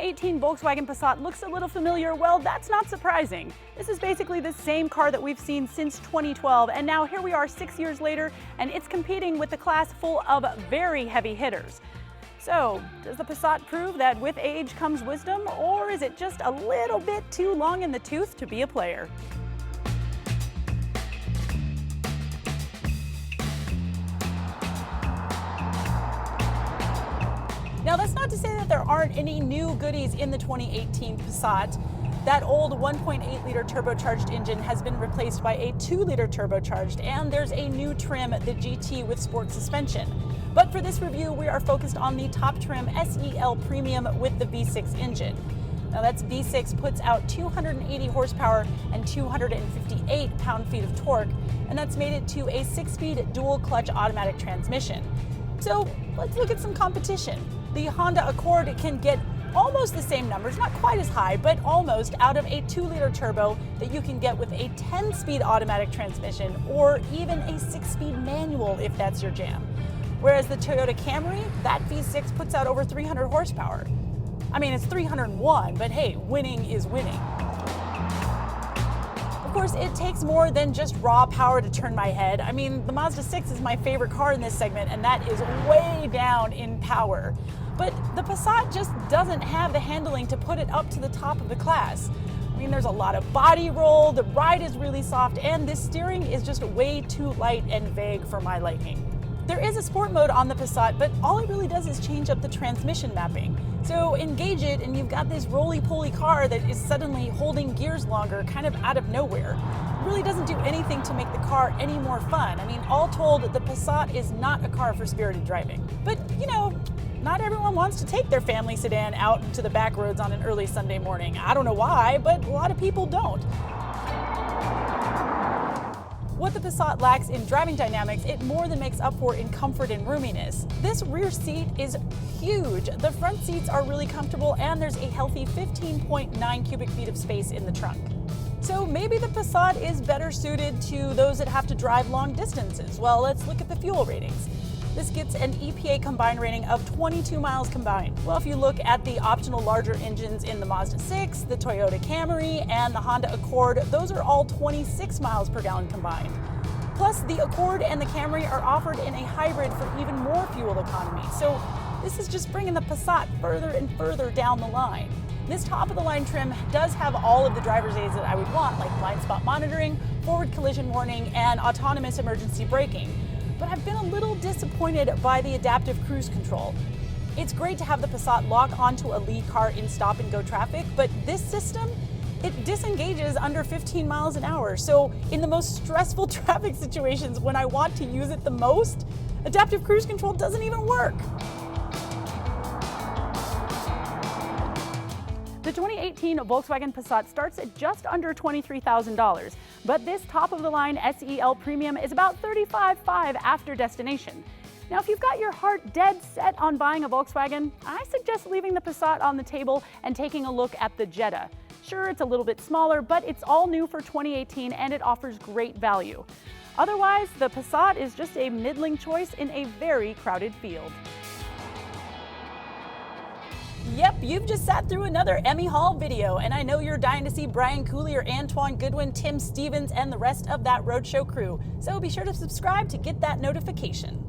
2018 Volkswagen Passat looks a little familiar, well, that's not surprising. This is basically the same car that we've seen since 2012, and now here we are 6 years later, and it's competing with a class full of very heavy hitters. So, does the Passat prove that with age comes wisdom, or is it just a little bit too long in the tooth to be a player? Now, that's not to say that there aren't any new goodies in the 2018 Passat. That old 1.8-liter turbocharged engine has been replaced by a 2-liter turbocharged, and there's a new trim, the GT with sport suspension. But for this review, we are focused on the top trim SEL Premium with the V6 engine. Now, that's V6 puts out 280 horsepower and 258 pound-feet of torque, and that's made it to a 6-speed dual-clutch automatic transmission. So let's look at some competition. The Honda Accord can get almost the same numbers, not quite as high, but almost, out of a 2-liter turbo that you can get with a 10-speed automatic transmission or even a 6-speed manual if that's your jam. Whereas the Toyota Camry, that V6 puts out over 300 horsepower. I mean, it's 301, but hey, winning is winning. Of course, it takes more than just raw power to turn my head. I mean, the Mazda 6 is my favorite car in this segment, and that is way down in power. But the Passat just doesn't have the handling to put it up to the top of the class. I mean, there's a lot of body roll, the ride is really soft, and this steering is just way too light and vague for my liking. There is a sport mode on the Passat, but all it really does is change up the transmission mapping. So engage it and you've got this roly-poly car that is suddenly holding gears longer, kind of out of nowhere. It really doesn't do anything to make the car any more fun. I mean, all told, the Passat is not a car for spirited driving. But, you know, not everyone wants to take their family sedan out to the back roads on an early Sunday morning. I don't know why, but a lot of people don't. What the Passat lacks in driving dynamics, it more than makes up for in comfort and roominess. This rear seat is huge. The front seats are really comfortable, and there's a healthy 15.9 cubic feet of space in the trunk. So maybe the Passat is better suited to those that have to drive long distances. Well, let's look at the fuel ratings. This gets an EPA combined rating of 22 miles combined. Well, if you look at the optional larger engines in the Mazda 6, the Toyota Camry, and the Honda Accord, those are all 26 miles per gallon combined. Plus, the Accord and the Camry are offered in a hybrid for even more fuel economy. So this is just bringing the Passat further and further down the line. This top-of-the-line trim does have all of the driver's aids that I would want, like blind spot monitoring, forward collision warning, and autonomous emergency braking. But I've been a little disappointed by the adaptive cruise control. It's great to have the Passat lock onto a lead car in stop-and-go traffic, but this system, it disengages under 15 miles an hour. So in the most stressful traffic situations when I want to use it the most, adaptive cruise control doesn't even work. The 2018 Volkswagen Passat starts at just under $23,000, but this top-of-the-line SEL Premium is about $35,500 after destination. Now, if you've got your heart dead set on buying a Volkswagen, I suggest leaving the Passat on the table and taking a look at the Jetta. Sure, it's a little bit smaller, but it's all new for 2018 and it offers great value. Otherwise, the Passat is just a middling choice in a very crowded field. Yep, you've just sat through another Emmy Hall video, and I know you're dying to see Brian Cooley or Antoine Goodwin, Tim Stevens, and the rest of that roadshow crew. So be sure to subscribe to get that notification.